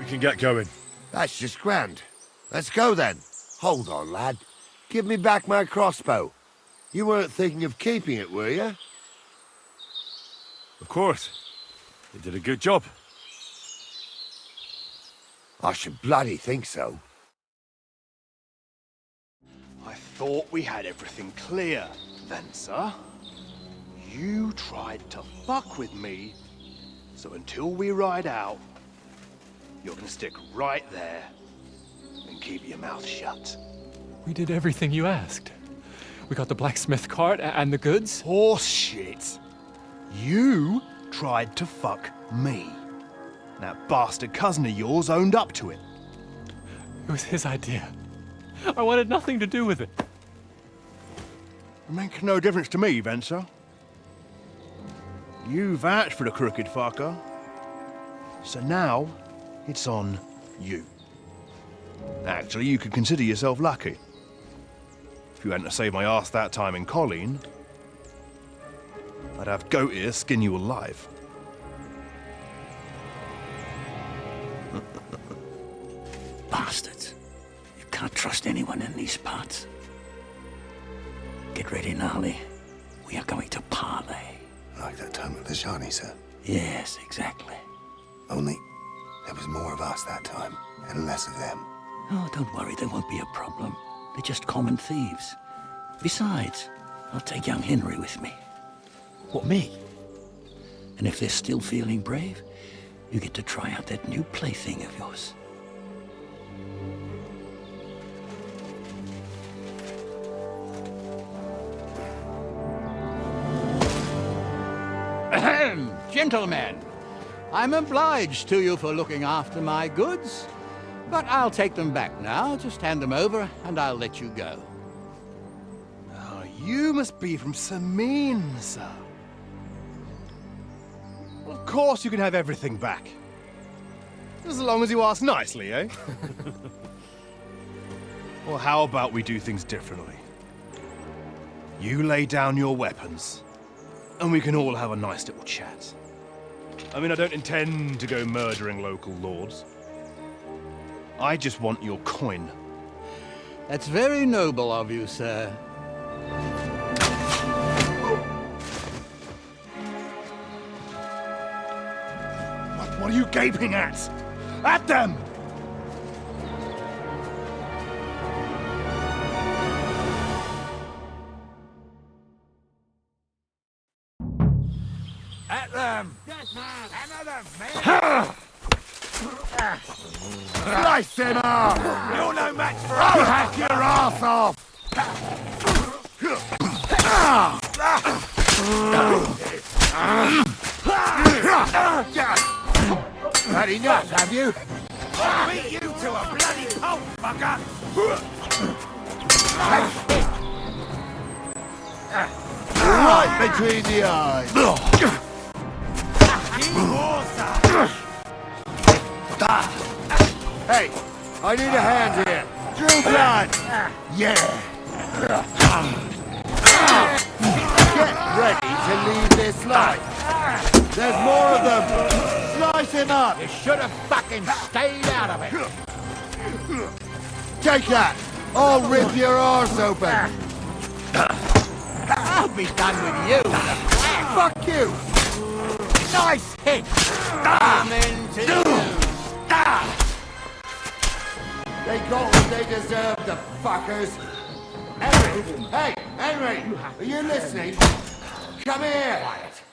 can get going. That's just grand. Let's go then. Hold on, lad. Give me back my crossbow. You weren't thinking of keeping it, were you? Of course. You did a good job. I should bloody think so. I thought we had everything clear, Venser. You tried to fuck with me, so until we ride out, you're gonna stick right there and keep your mouth shut. We did everything you asked. We got the blacksmith cart and the goods. Horse shit. You tried to fuck me. That bastard cousin of yours owned up to it. It was his idea. I wanted nothing to do with it. It makes no difference to me, Venser. You vouched for the crooked fucker. So now, it's on you. Actually, you could consider yourself lucky. If you hadn't saved my ass that time in Colleen, I'd have goat ear skin you alive. Bastards. You can't trust anyone in these parts. Get ready, Gnarly. We are going to parley. Like that time with the Shani, sir. Yes, exactly. Only there was more of us that time, and less of them. Oh, don't worry, there won't be a problem. They're just common thieves. Besides, I'll take young Henry with me. What, me? And if they're still feeling brave, you get to try out that new plaything of yours. Ahem, gentlemen, I'm obliged to you for looking after my goods, but I'll take them back now. Just hand them over, and I'll let you go. Oh, you must be from Samin, sir. Well, of course you can have everything back. As long as you ask nicely, eh? Well, how about we do things differently? You lay down your weapons, and we can all have a nice little chat. I mean, I don't intend to go murdering local lords. I just want your coin. That's very noble of you, sir. What are you gaping at? At them! At them! Another man! Slice him up! You're no match for us! I'll hack your ass off! Had enough, have you? I'll beat you to a bloody pulp, fucker! Right between the eyes! Hey, I need a hand here. Drew blood! Yeah! Get ready to leave this life. There's more of them. Slice him up. You should have fucking stayed out of it. Take that. I'll rip your arse open. I'll be done with you. Fuck you. Nice hit. Amen to you. They got what they deserved, the fuckers. Henry! Hey, Henry! Are you listening? Come here! Quiet.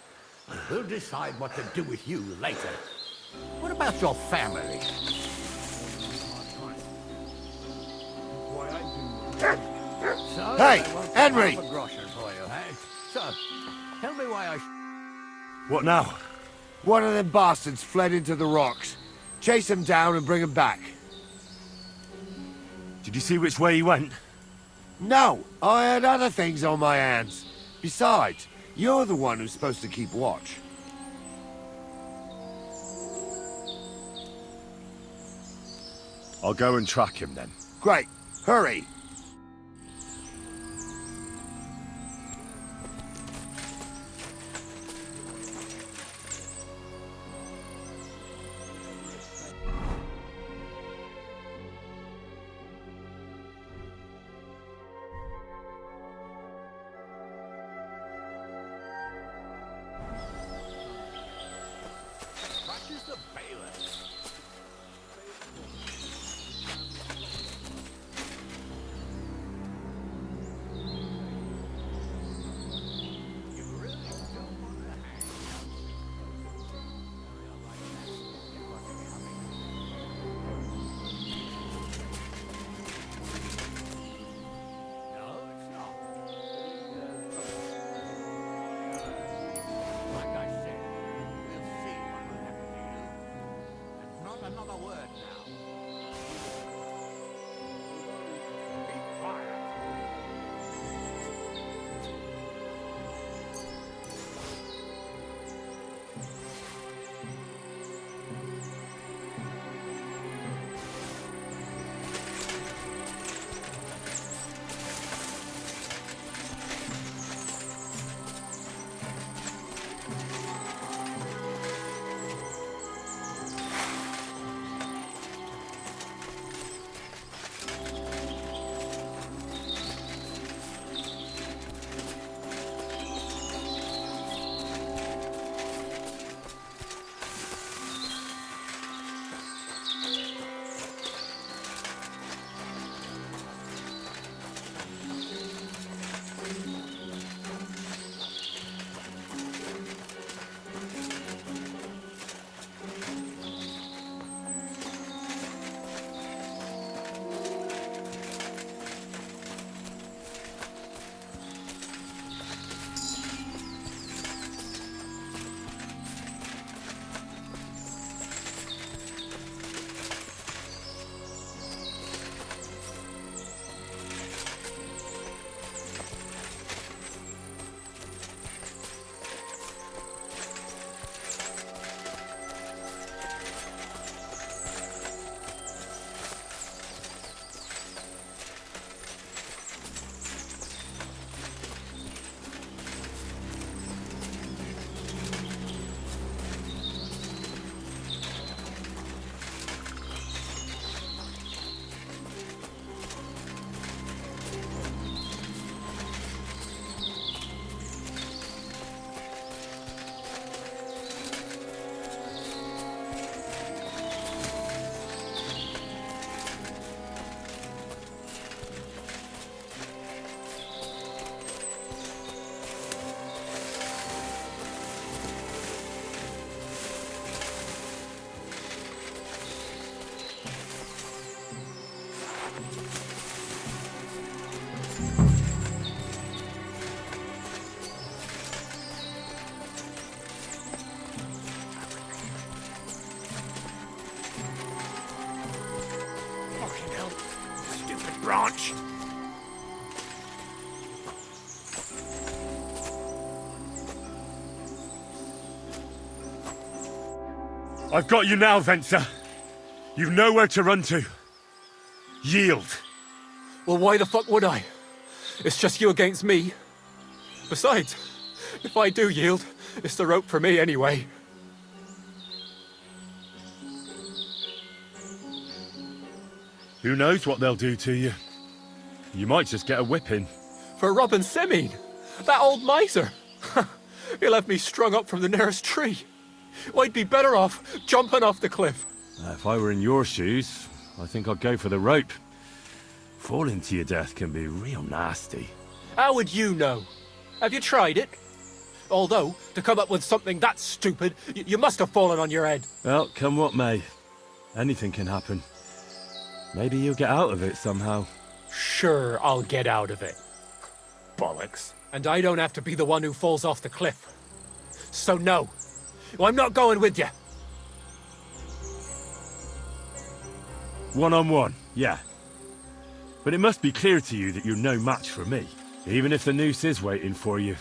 We'll decide what to do with you later. What about your family? So, Hey, I won't Henry! have a groschen for you, eh? So, tell me why I... What now? One of them bastards fled into the rocks. Chase him down and bring him back. Did you see which way he went? No, I had other things on my hands. Besides, you're the one who's supposed to keep watch. I'll go and track him then. Great. Hurry. I'm a word now. Keep quiet. Branch. I've got you now, Venser. You've nowhere to run to. Yield. Well, why the fuck would I? It's just you against me. Besides, if I do yield, it's the rope for me anyway. Who knows what they'll do to you? You might just get a whipping. For robbing Semine, that old miser. He'll have me strung up from the nearest tree. I'd be better off jumping off the cliff. If I were in your shoes, I think I'd go for the rope. Falling to your death can be real nasty. How would you know? Have you tried it? Although, to come up with something that stupid, you must have fallen on your head. Well, come what may. Anything can happen. Maybe you'll get out of it somehow. Sure, I'll get out of it. Bollocks. And I don't have to be the one who falls off the cliff. So no, I'm not going with you. One-on-one, yeah. But it must be clear to you that you're no match for me. Even if the noose is waiting for you,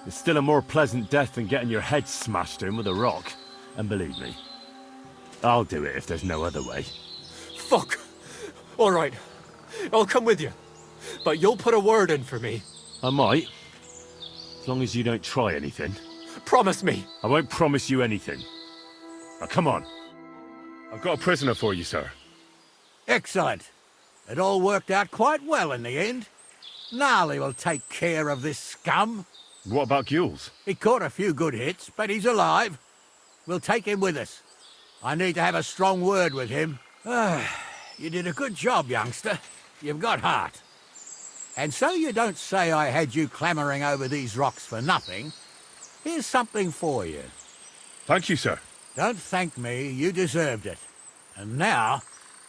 it's still a more pleasant death than getting your head smashed in with a rock. And believe me, I'll do it if there's no other way. Fuck. All right, I'll come with you. But you'll put a word in for me. I might. As long as you don't try anything. Promise me. I won't promise you anything. Now come on. I've got a prisoner for you, sir. Excellent. It all worked out quite well in the end. Gnarly will take care of this scum. What about Gules? He caught a few good hits, but he's alive. We'll take him with us. I need to have a strong word with him. You did a good job, youngster. You've got heart. And so you don't say I had you clambering over these rocks for nothing. Here's something for you. Thank you, sir. Don't thank me, you deserved it. And now,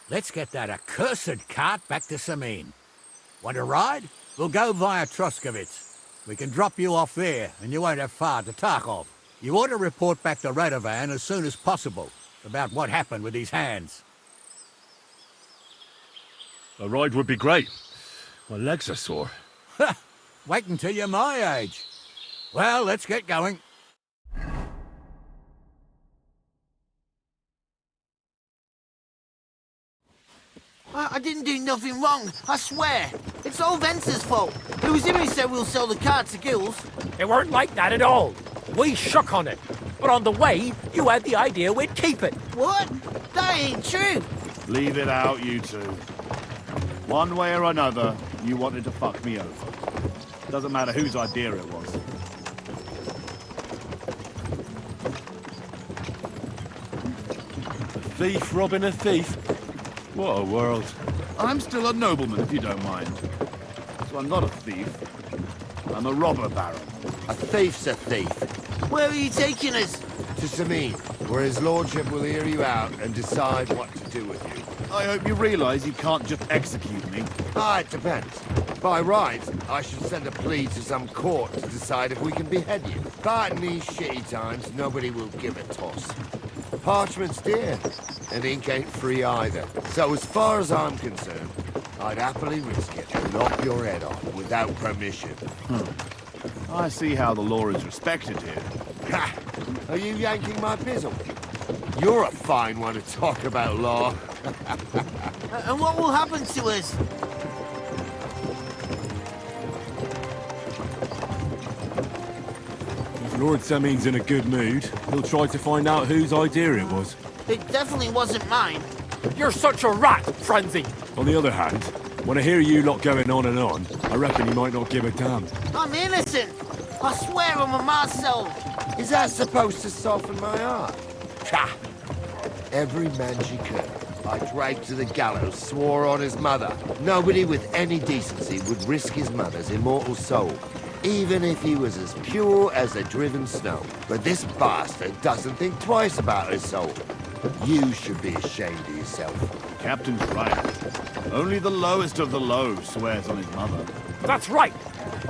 let's get that accursed cart back to Semine. Want to ride? We'll go via Troskovitz. We can drop you off there, and you won't have far to Tarkov. You ought to report back to Radovan as soon as possible. about what happened with his hands. A ride would be great. My legs are sore. Wait until you're my age. Well, let's get going. I didn't do nothing wrong, I swear. It's all Vence's fault. It was him who said we'll sell the car to Gills. It weren't like that at all. We shook on it. But on the way, you had the idea we'd keep it. What? That ain't true. Leave it out, you two. One way or another, you wanted to fuck me over. Doesn't matter whose idea it was. A thief robbing a thief? What a world. I'm still a nobleman, if you don't mind. So I'm not a thief. I'm a robber baron. A thief's a thief. Where are you taking us? To Sameen, where his lordship will hear you out and decide what to do with you. I hope you realise you can't just execute me. It depends. By right, I should send a plea to some court to decide if we can behead you. But in these shitty times, nobody will give a toss. Parchment's dear, and ink ain't free either. So as far as I'm concerned, I'd happily risk it and knock your head off without permission. I see how the law is respected here. Ha! Are you yanking my pizzle? You're a fine one to talk about law. And what will happen to us? If Lord Sameen's in a good mood, he'll try to find out whose idea it was. It definitely wasn't mine. You're such a rat, Frenzy. On the other hand, when I hear you lot going on and on, I reckon he might not give a damn. I'm innocent. I swear I'm a Marcel. Is that supposed to soften my heart? Ha! Every man she could, I dragged to the gallows, swore on his mother. Nobody with any decency would risk his mother's immortal soul, even if he was as pure as the driven snow. But this bastard doesn't think twice about his soul. You should be ashamed of yourself. Captain's right. Only the lowest of the low swears on his mother. That's right.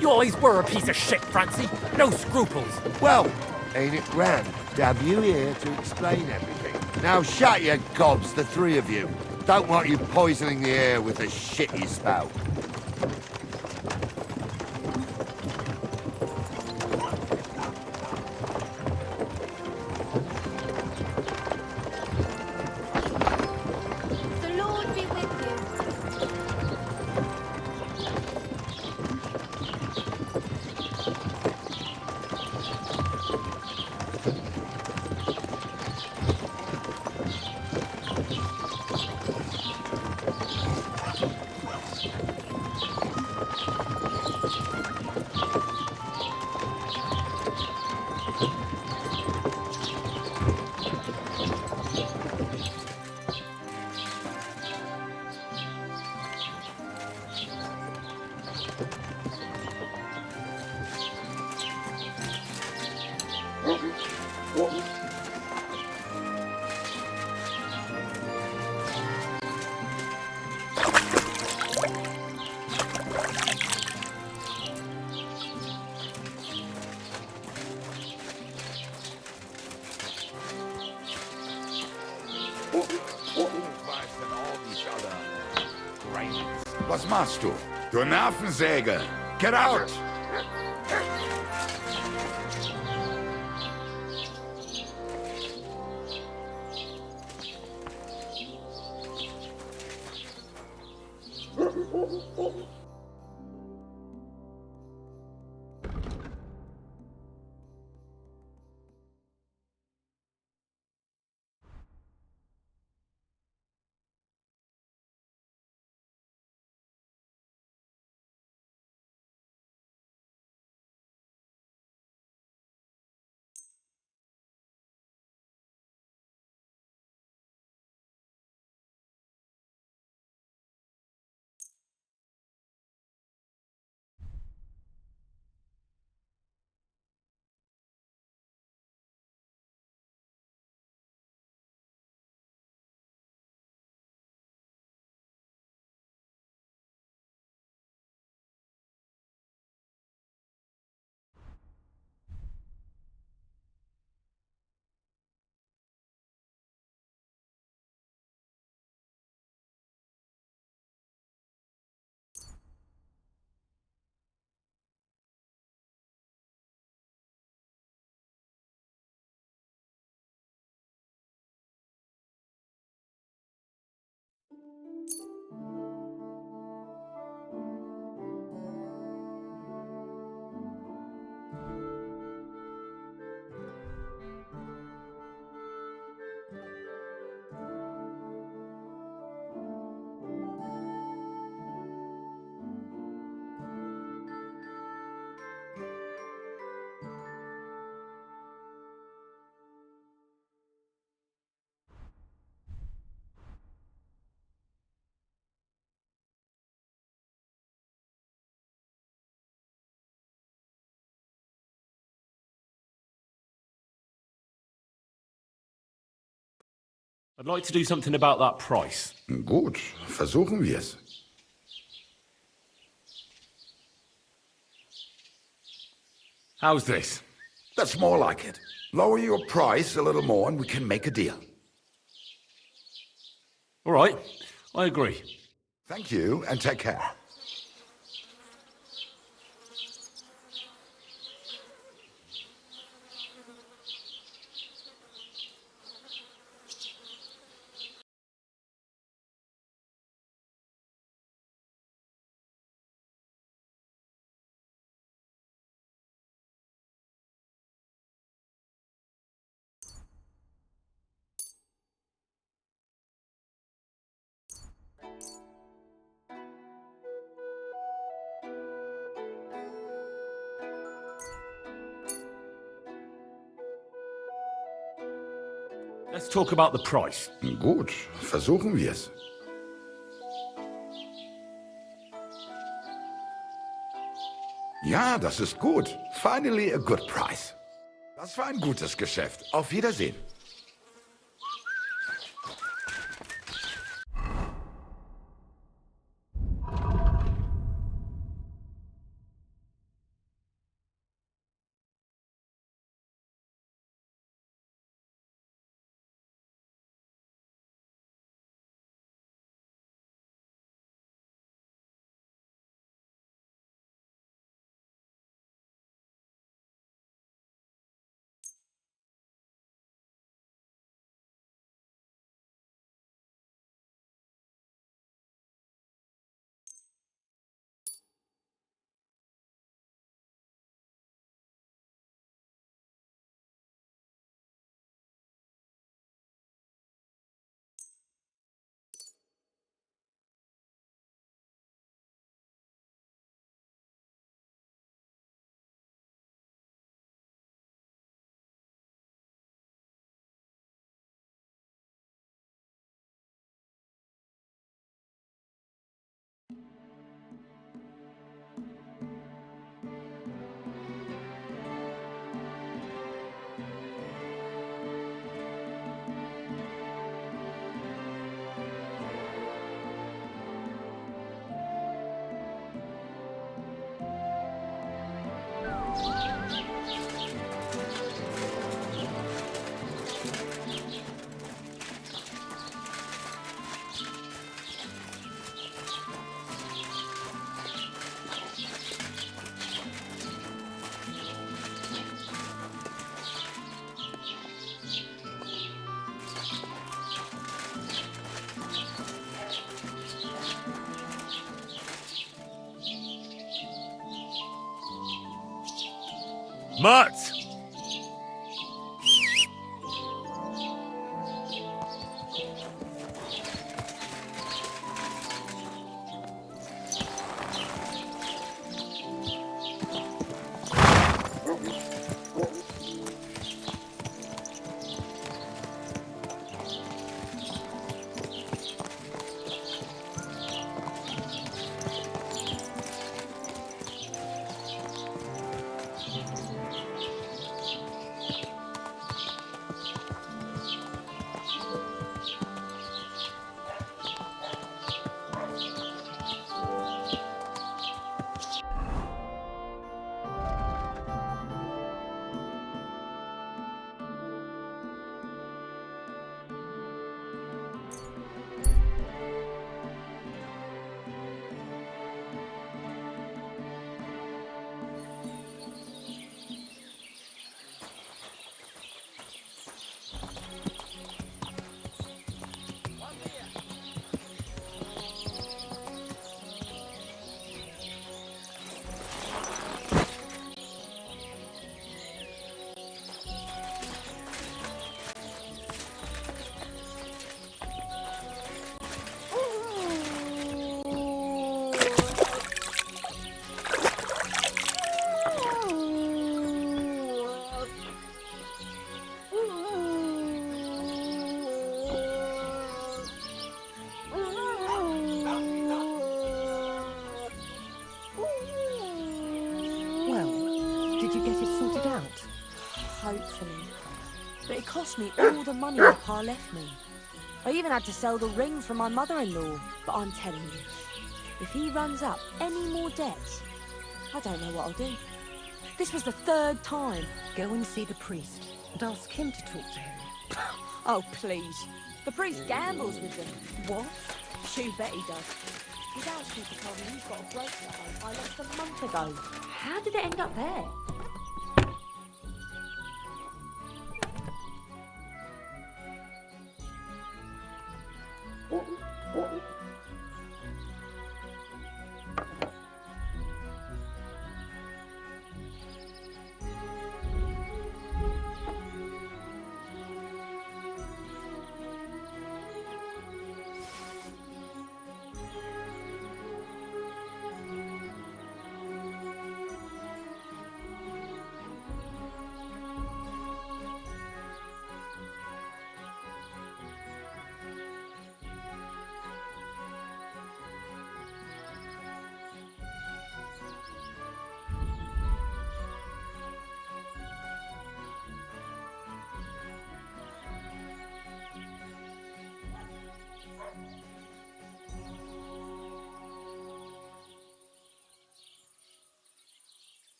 You always were a piece of shit, Francie. No scruples. Well, ain't it grand to have you here to explain everything? Now shut your gobs, the three of you. Don't want you poisoning the air with the shit you spout. The Lord be with you. Was machst du? Du Nervensäge! Get out! I'd like to do something about that price. Gut, versuchen wir's. How's this? That's more like it. Lower your price a little more and we can make a deal. All right, I agree. Thank you and take care. Let's talk about the price. Gut, versuchen wir's. Ja, das ist gut. Finally a good price. Das war ein gutes Geschäft. Auf Wiedersehen. Mutt! hopefully. But it cost me all the money my pa left me. I even had to sell the ring from my mother-in-law. But I'm telling you, if he runs up any more debts, I don't know what I'll do. This was the 3rd time. Go and see the priest and ask him to talk to him. Oh, please. The priest gambles with them. What? You bet he does. His housekeeper told me he's got a bracelet home I lost a month ago. How did it end up there?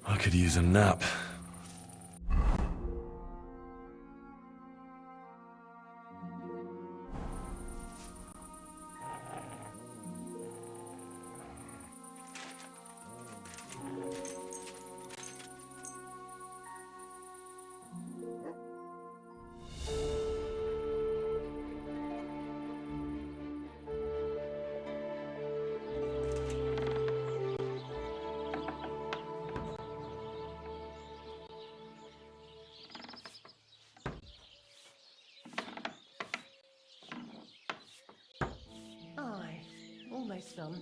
I could use a nap. Aye, almost done.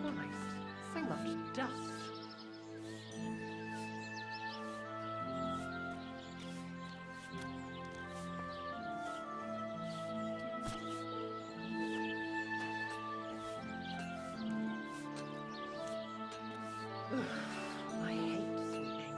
Christ, so much dust. I hate sleeping.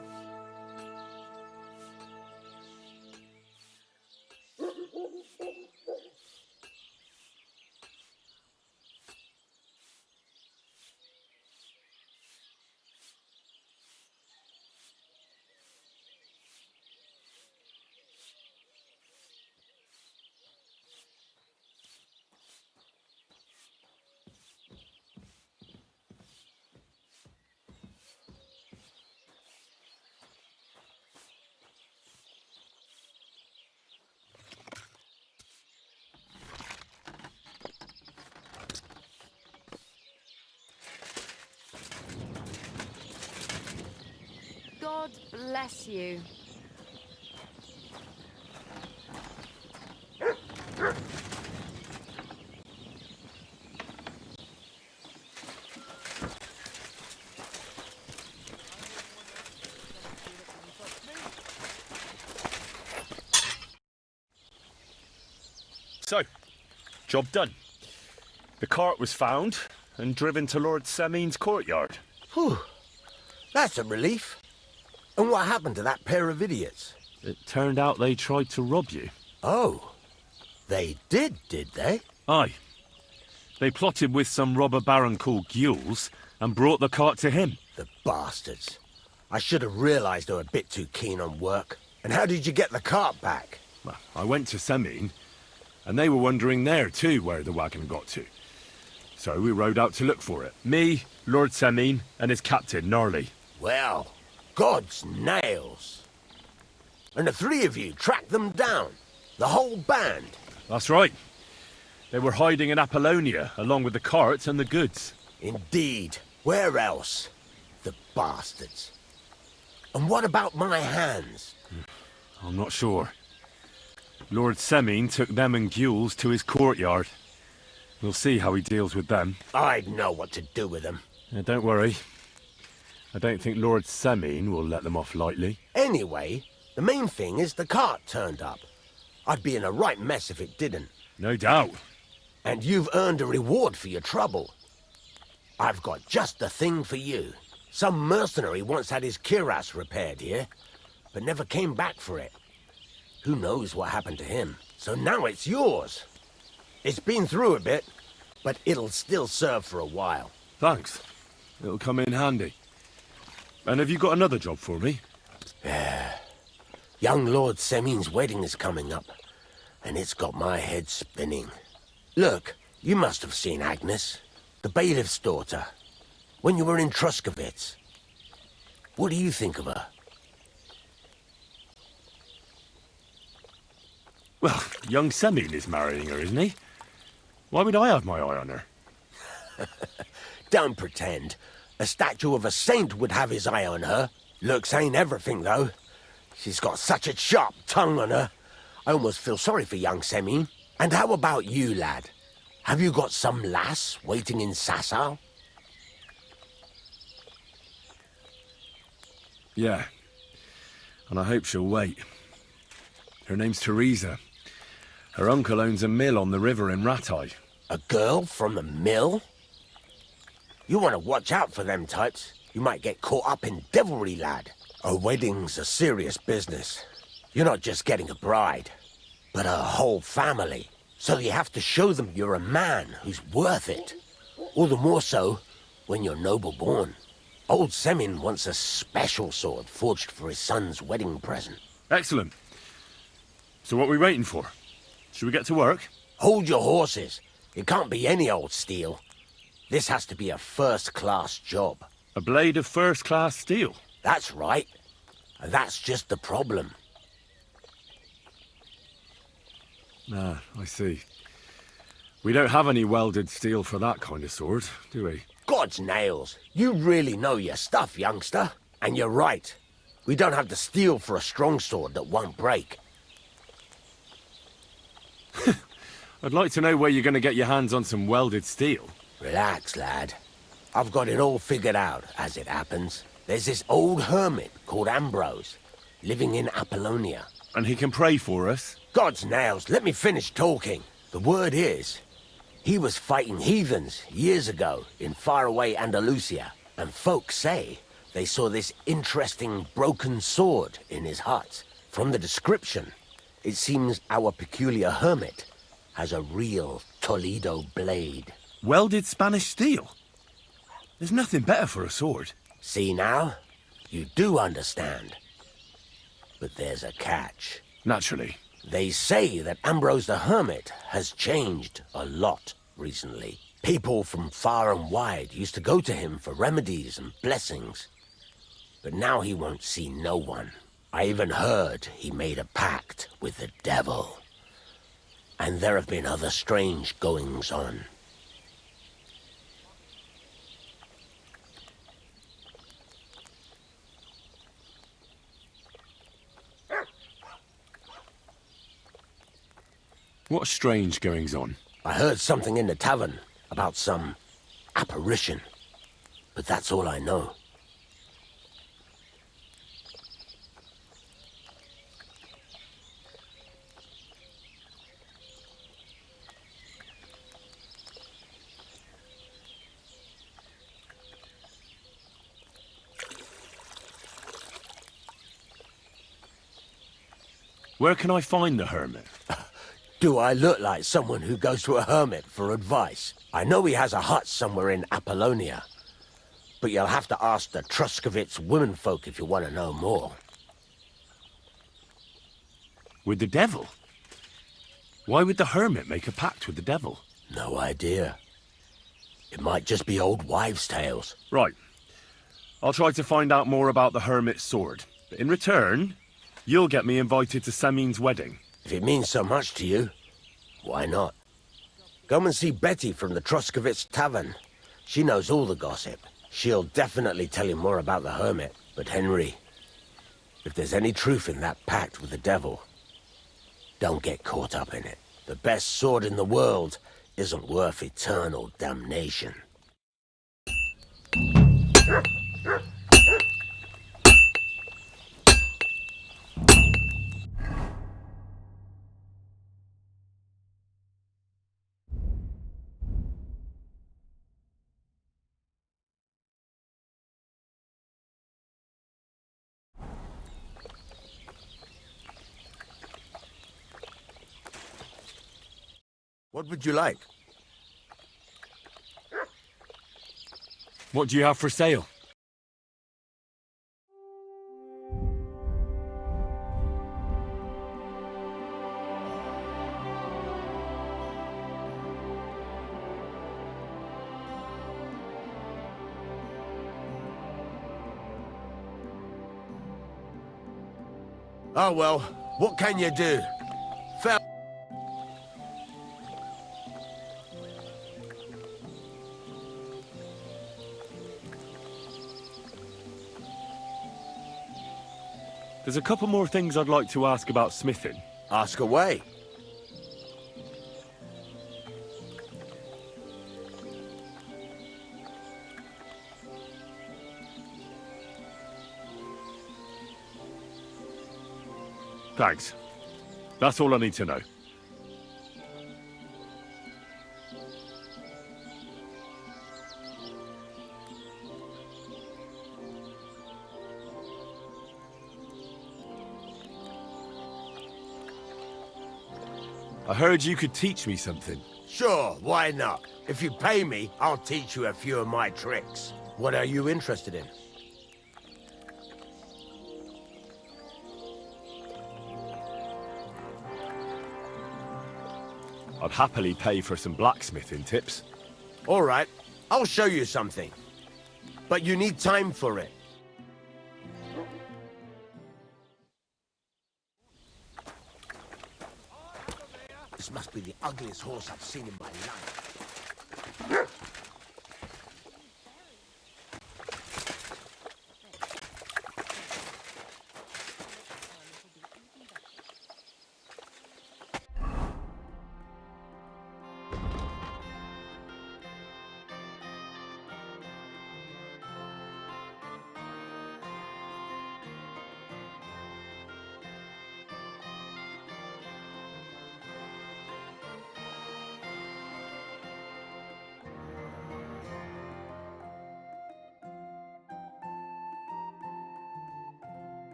God bless you. So, job done. The cart was found and driven to Lord Semin's courtyard. Whew. That's a relief. And what happened to that pair of idiots? It turned out they tried to rob you. Oh. They did they? Aye. They plotted with some robber baron called Gules and brought the cart to him. The bastards. I should have realised they were a bit too keen on work. And how did you get the cart back? Well, I went to Semine, and they were wondering there too where the wagon got to. So we rode out to look for it. Me, Lord Semine, and his captain, Gnarly. Well, God's nails. And the three of you tracked them down? The whole band? That's right. They were hiding in Apollonia, along with the carts and the goods. Indeed. Where else? The bastards. And what about my hands? I'm not sure. Lord Semine took them and Gules to his courtyard. We'll see how he deals with them. I'd know what to do with them. Don't worry. I don't think Lord Semine will let them off lightly. Anyway, the main thing is the cart turned up. I'd be in a right mess if it didn't. No doubt. And you've earned a reward for your trouble. I've got just the thing for you. Some mercenary once had his cuirass repaired here, but never came back for it. Who knows what happened to him? So now it's yours. It's been through a bit, but it'll still serve for a while. Thanks. It'll come in handy. And have you got another job for me? Young Lord Semine's wedding is coming up, and it's got my head spinning. Look, you must have seen Agnes, the bailiff's daughter, when you were in Truscovitz. What do you think of her? Well, young Semine is marrying her, isn't he? Why would I have my eye on her? Don't pretend. A statue of a saint would have his eye on her. Looks ain't everything, though. She's got such a sharp tongue on her. I almost feel sorry for young Semine. And how about you, lad? Have you got some lass waiting in Sasau? Yeah. And I hope she'll wait. Her name's Teresa. Her uncle owns a mill on the river in Ratai. A girl from the mill? You want to watch out for them types. You might get caught up in devilry, lad. A wedding's a serious business. You're not just getting a bride, but a whole family. So you have to show them you're a man who's worth it. All the more so when you're noble-born. Old Semine wants a special sword forged for his son's wedding present. Excellent. So what are we waiting for? Should we get to work? Hold your horses. It can't be any old steel. This has to be a first-class job. A blade of first-class steel? That's right. And that's just the problem. Ah, I see. We don't have any welded steel for that kind of sword, do we? God's nails. You really know your stuff, youngster. And you're right. We don't have the steel for a strong sword that won't break. I'd like to know where you're going to get your hands on some welded steel. Relax, lad. I've got it all figured out, as it happens. There's this old hermit called Ambrose, living in Apollonia. And he can pray for us? God's nails, let me finish talking. The word is, he was fighting heathens years ago in faraway Andalusia, and folks say they saw this interesting broken sword in his hut. From the description, it seems our peculiar hermit has a real Toledo blade. Welded Spanish steel? There's nothing better for a sword. See now? You do understand. But there's a catch. Naturally. They say that Ambrose the Hermit has changed a lot recently. People from far and wide used to go to him for remedies and blessings. But now he won't see no one. I even heard he made a pact with the devil. And there have been other strange goings-on. What strange goings-on? I heard something in the tavern about some apparition. But that's all I know. Where can I find the hermit? Do I look like someone who goes to a hermit for advice? I know he has a hut somewhere in Apollonia. But you'll have to ask the Truscovitz womenfolk if you want to know more. With the devil? Why would the hermit make a pact with the devil? No idea. It might just be old wives' tales. Right. I'll try to find out more about the hermit's sword. But in return, you'll get me invited to Samin's wedding. If it means so much to you, why not? Come and see Betty from the Troskovitz Tavern. She knows all the gossip. She'll definitely tell you more about the hermit. But Henry, if there's any truth in that pact with the devil, don't get caught up in it. The best sword in the world isn't worth eternal damnation. What would you like? What do you have for sale? Oh well, what can you do? Fell. There's a couple more things I'd like to ask about smithing. Ask away. Thanks. That's all I need to know. I heard you could teach me something. Sure, why not? If you pay me, I'll teach you a few of my tricks. What are you interested in? I'd happily pay for some blacksmithing tips. All right, I'll show you something. But you need time for it. This must be the ugliest horse I've seen in my life.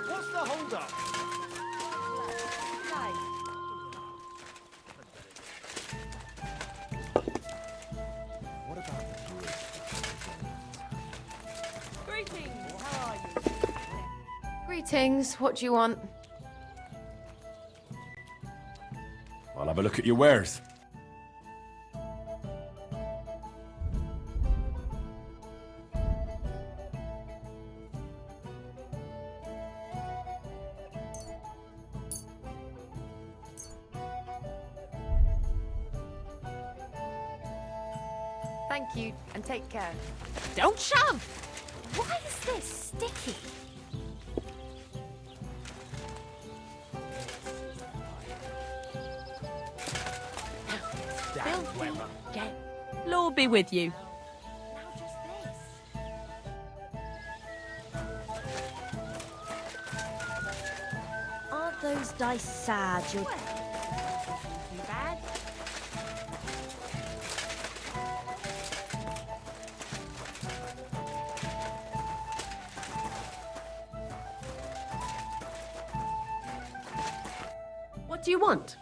What's the hold-up? What about the Greetings, how are you? Greetings, what do you want? I'll have a look at your wares. Thank you, and take care. Don't shove! Why is this sticky? Filthy. Get. Lord be with you. Aren't those dice sad? You're... Too bad. do you want?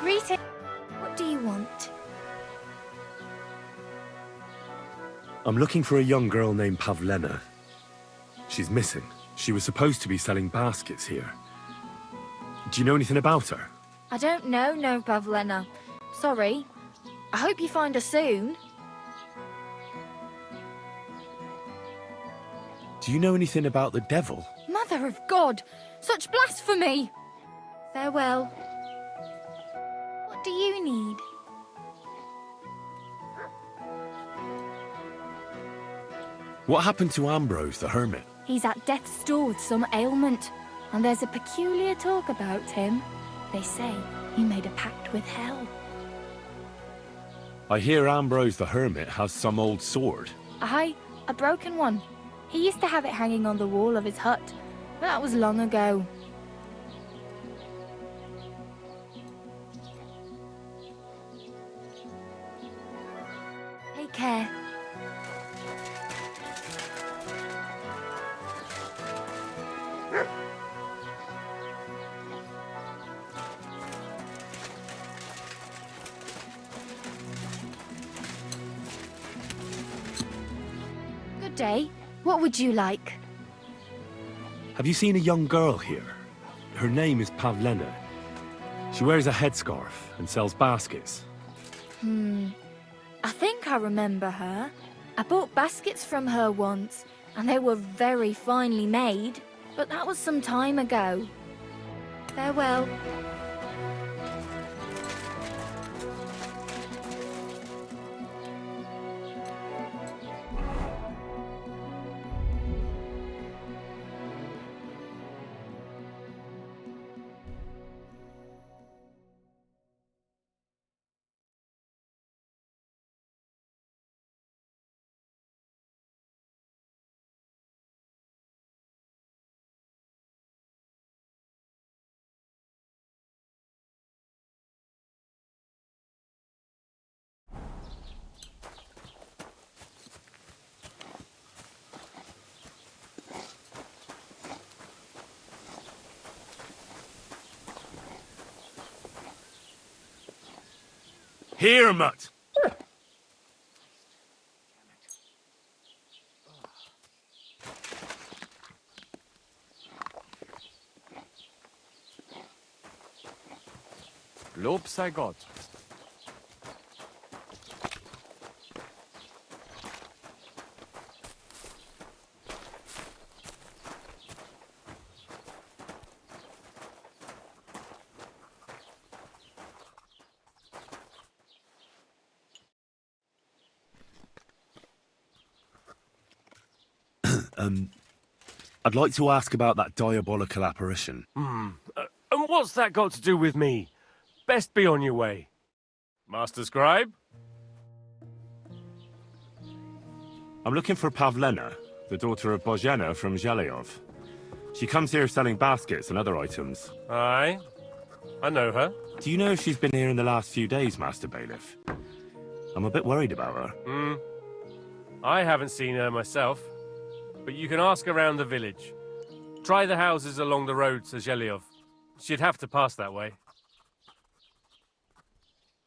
Greeting. What do you want? I'm looking for a young girl named Pavlena. She's missing. She was supposed to be selling baskets here. Do you know anything about her? I don't know, no, Pavlena. Sorry. I hope you find her soon. Do you know anything about the devil? Mother of God! Such blasphemy! Farewell. What do you need? What happened to Ambrose the hermit? He's at death's door with some ailment, and there's a peculiar talk about him. They say he made a pact with hell. I hear Ambrose the hermit has some old sword. Aye, a broken one. He used to have it hanging on the wall of his hut, but that was long ago. Take care. Good day. What would you like? Have you seen a young girl here? Her name is Pavlena. She wears a headscarf and sells baskets. I think I remember her. I bought baskets from her once, and they were very finely made, but that was some time ago. Farewell. Here, mutt! Lob sei Gott. I'd like to ask about that diabolical apparition. And what's that got to do with me? Best be on your way. Master Scribe? I'm looking for Pavlena, the daughter of Bozhena from Zhelyov. She comes here selling baskets and other items. Aye. I know her. Do you know if she's been here in the last few days, Master Bailiff? I'm a bit worried about her. I haven't seen her myself, but you can ask around the village. Try the houses along the road to Zhelyov. She'd have to pass that way.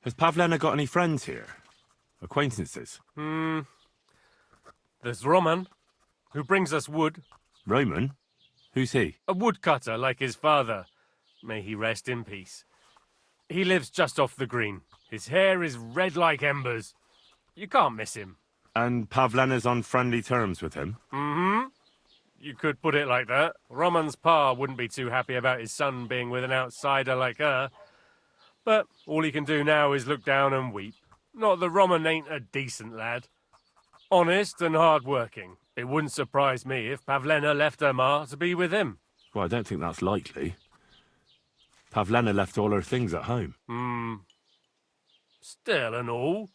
Has Pavlena got any friends here? Acquaintances? There's Roman, who brings us wood. Roman? Who's he? A woodcutter like his father. May he rest in peace. He lives just off the green. His hair is red like embers. You can't miss him. And Pavlena's on friendly terms with him? You could put it like that. Roman's pa wouldn't be too happy about his son being with an outsider like her. But all he can do now is look down and weep. Not that Roman ain't a decent lad. Honest and hard-working. It wouldn't surprise me if Pavlena left her ma to be with him. Well, I don't think that's likely. Pavlena left all her things at home. Still and all,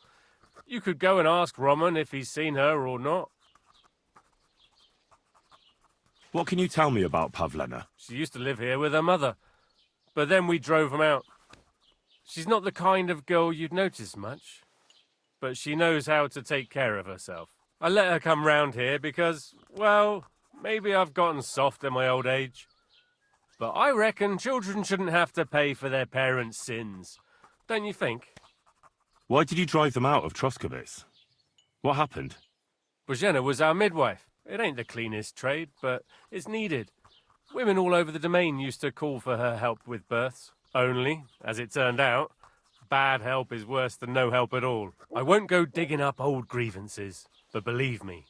you could go and ask Roman if he's seen her or not. What can you tell me about Pavlena? She used to live here with her mother, but then we drove them out. She's not the kind of girl you'd notice much, but she knows how to take care of herself. I let her come round here because, well, maybe I've gotten soft in my old age. But I reckon children shouldn't have to pay for their parents' sins. Don't you think? Why did you drive them out of Troskovitz? What happened? Bozhena was our midwife. It ain't the cleanest trade, but it's needed. Women all over the domain used to call for her help with births. Only, as it turned out, bad help is worse than no help at all. I won't go digging up old grievances, but believe me,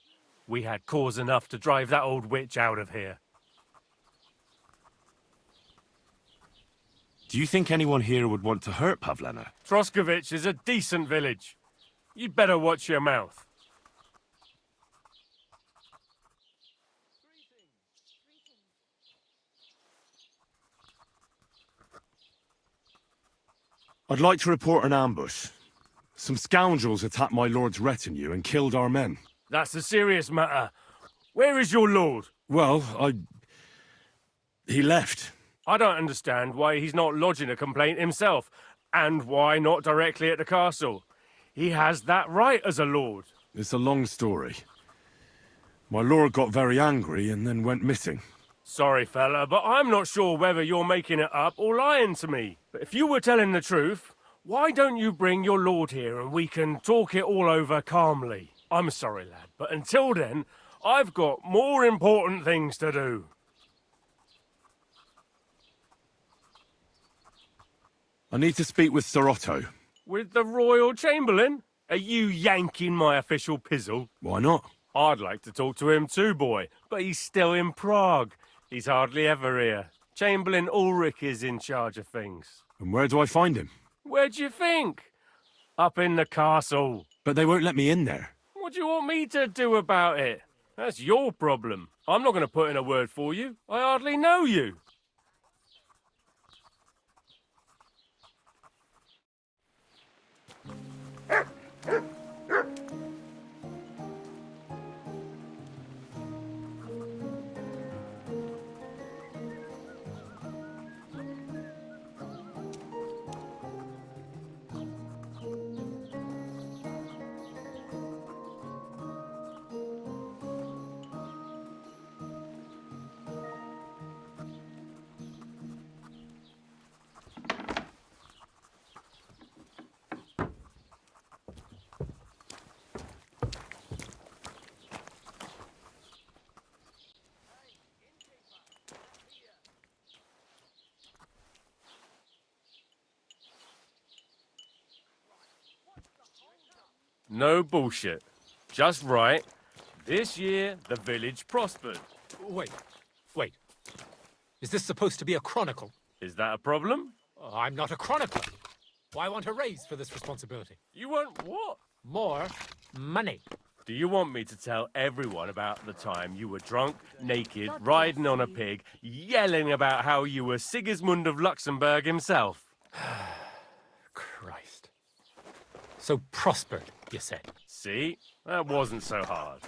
we had cause enough to drive that old witch out of here. Do you think anyone here would want to hurt Pavlena? Troskovitz is a decent village. You'd better watch your mouth. I'd like to report an ambush. Some scoundrels attacked my lord's retinue and killed our men. That's a serious matter. Where is your lord? Well, he left. I don't understand why he's not lodging a complaint himself, and why not directly at the castle. He has that right as a lord. It's a long story. My lord got very angry and then went missing. Sorry, fella, but I'm not sure whether you're making it up or lying to me. But if you were telling the truth, why don't you bring your lord here and we can talk it all over calmly? I'm sorry, lad, but until then, I've got more important things to do. I need to speak with Sir Otto. With the Royal Chamberlain? Are you yanking my official pizzle? Why not? I'd like to talk to him too, boy, but he's still in Prague. He's hardly ever here. Chamberlain Ulrich is in charge of things. And where do I find him? Where do you think? Up in the castle. But they won't let me in there. What do you want me to do about it? That's your problem. I'm not going to put in a word for you. I hardly know you. No bullshit. Just right. This year, the village prospered. Wait. Is this supposed to be a chronicle? Is that a problem? I'm not a chronicler. Why want a raise for this responsibility? You want what? More money. Do you want me to tell everyone about the time you were drunk, naked, riding on a pig, yelling about how you were Sigismund of Luxembourg himself? Christ. So prospered, you said. See? That wasn't so hard.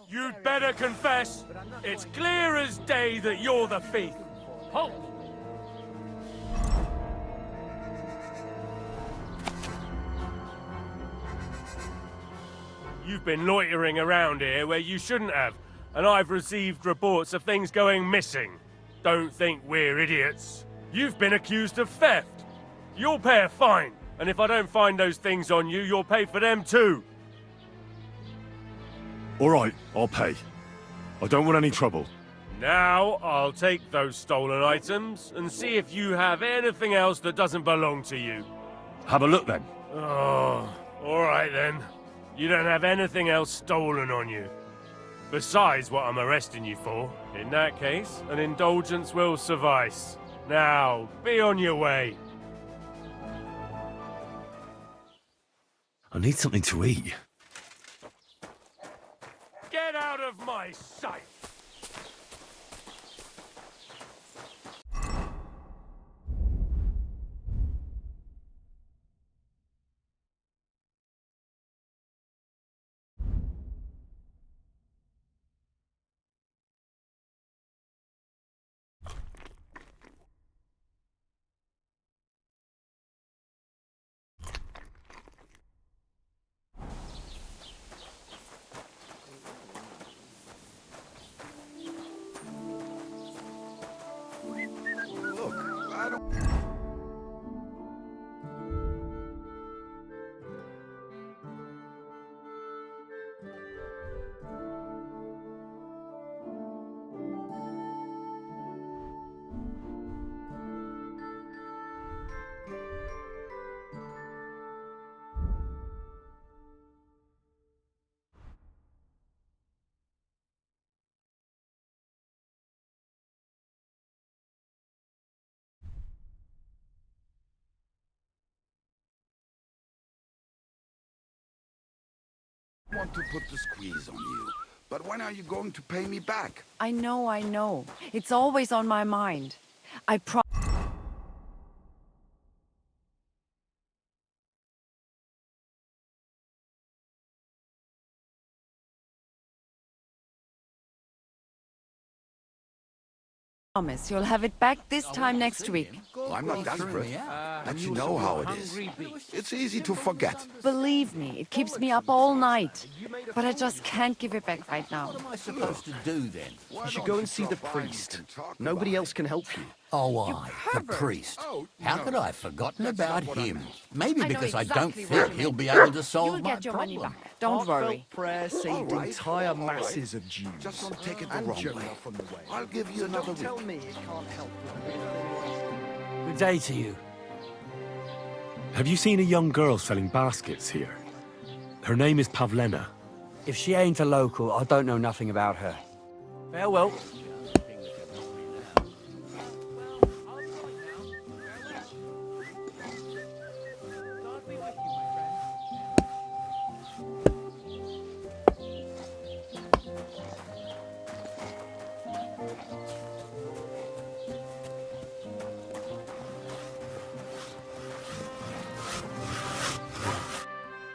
You'd better confess. It's clear as day that you're the thief. Halt! You've been loitering around here where you shouldn't have, and I've received reports of things going missing. Don't think we're idiots. You've been accused of theft. You'll pay a fine, and if I don't find those things on you, you'll pay for them too. All right, I'll pay. I don't want any trouble. Now, I'll take those stolen items and see if you have anything else that doesn't belong to you. Have a look then. Oh, all right then. You don't have anything else stolen on you. Besides what I'm arresting you for. In that case, an indulgence will suffice. Now, be on your way. I need something to eat. Get out of my sight! Want to put the squeeze on you, but when are you going to pay me back? I know. It's always on my mind. I promise you'll have it back this time next week. I'm not desperate, but you know how it is. It's easy to forget. Believe me, it keeps me up all night. But I just can't give it back right now. What am I supposed to do then? You should go and see the priest. Nobody else can help you. Oh, the priest. How could I have forgotten about him? Maybe I know because I exactly don't what think you he'll mean. be able to solve You'll my get your money problem. back. Don't worry. Prayer saved entire masses of Jews. Just don't take it the and wrong Jonah way. from the way. I'll give you another Tell week. me it can't help. Good day to you. Have you seen a young girl selling baskets here? Her name is Pavlena. If she ain't a local, I don't know nothing about her. Farewell.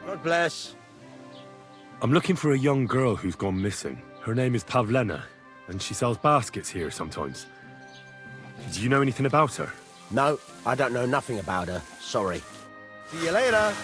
God bless. I'm looking for a young girl who's gone missing. Her name is Pavlena, and she sells baskets here sometimes. Do you know anything about her? No, I don't know nothing about her. Sorry. See you later.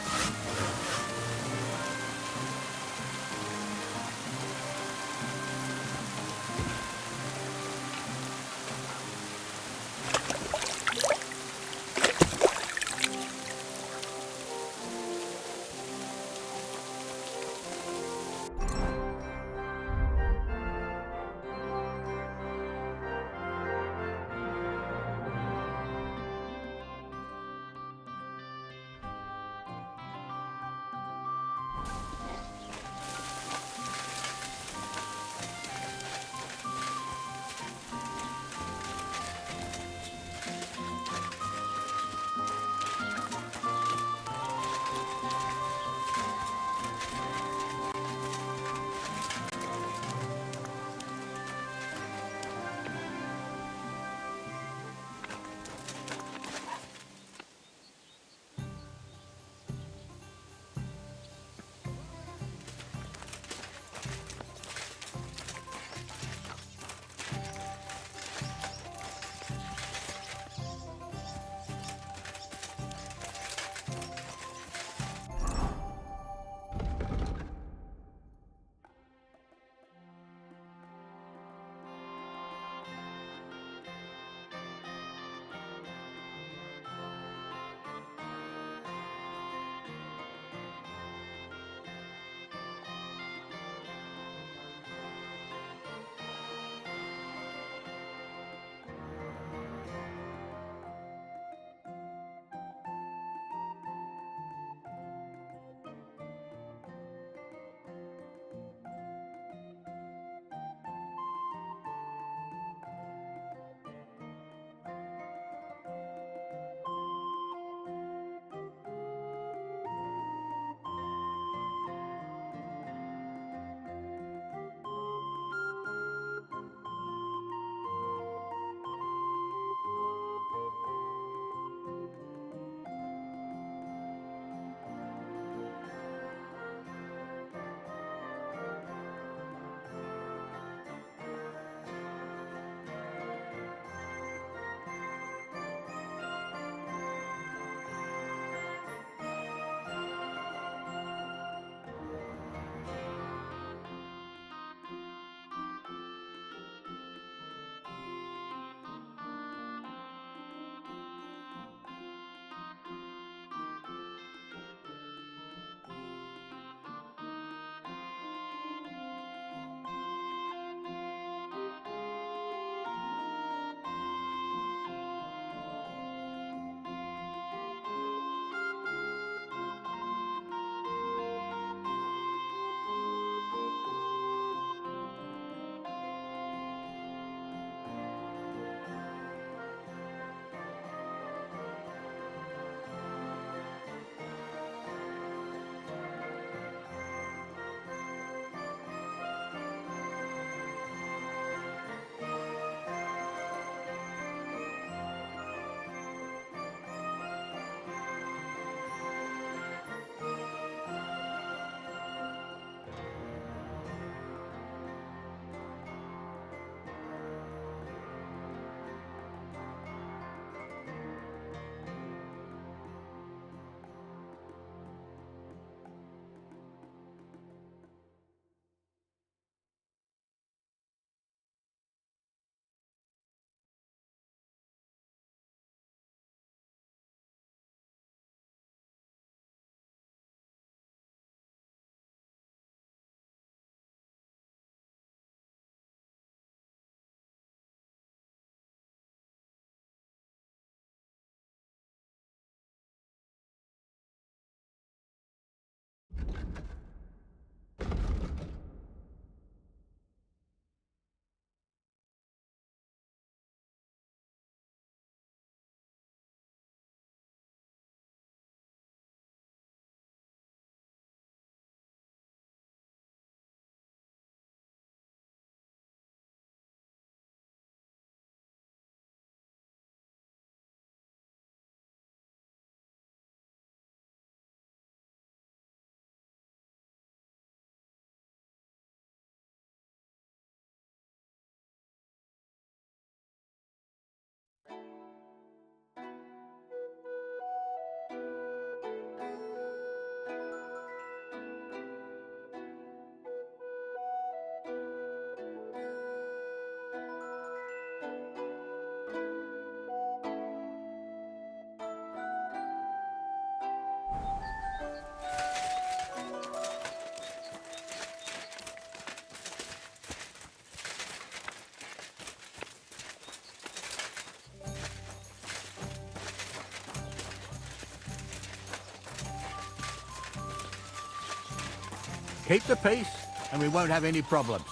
Keep the peace, and we won't have any problems.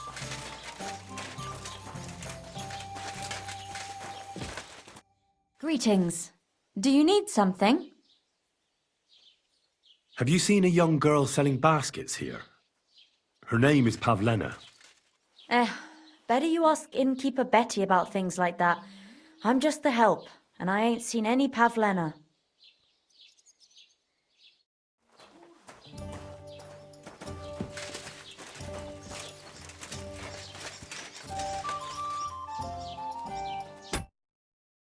Greetings. Do you need something? Have you seen a young girl selling baskets here? Her name is Pavlena. Better you ask innkeeper Betty about things like that. I'm just the help, and I ain't seen any Pavlena.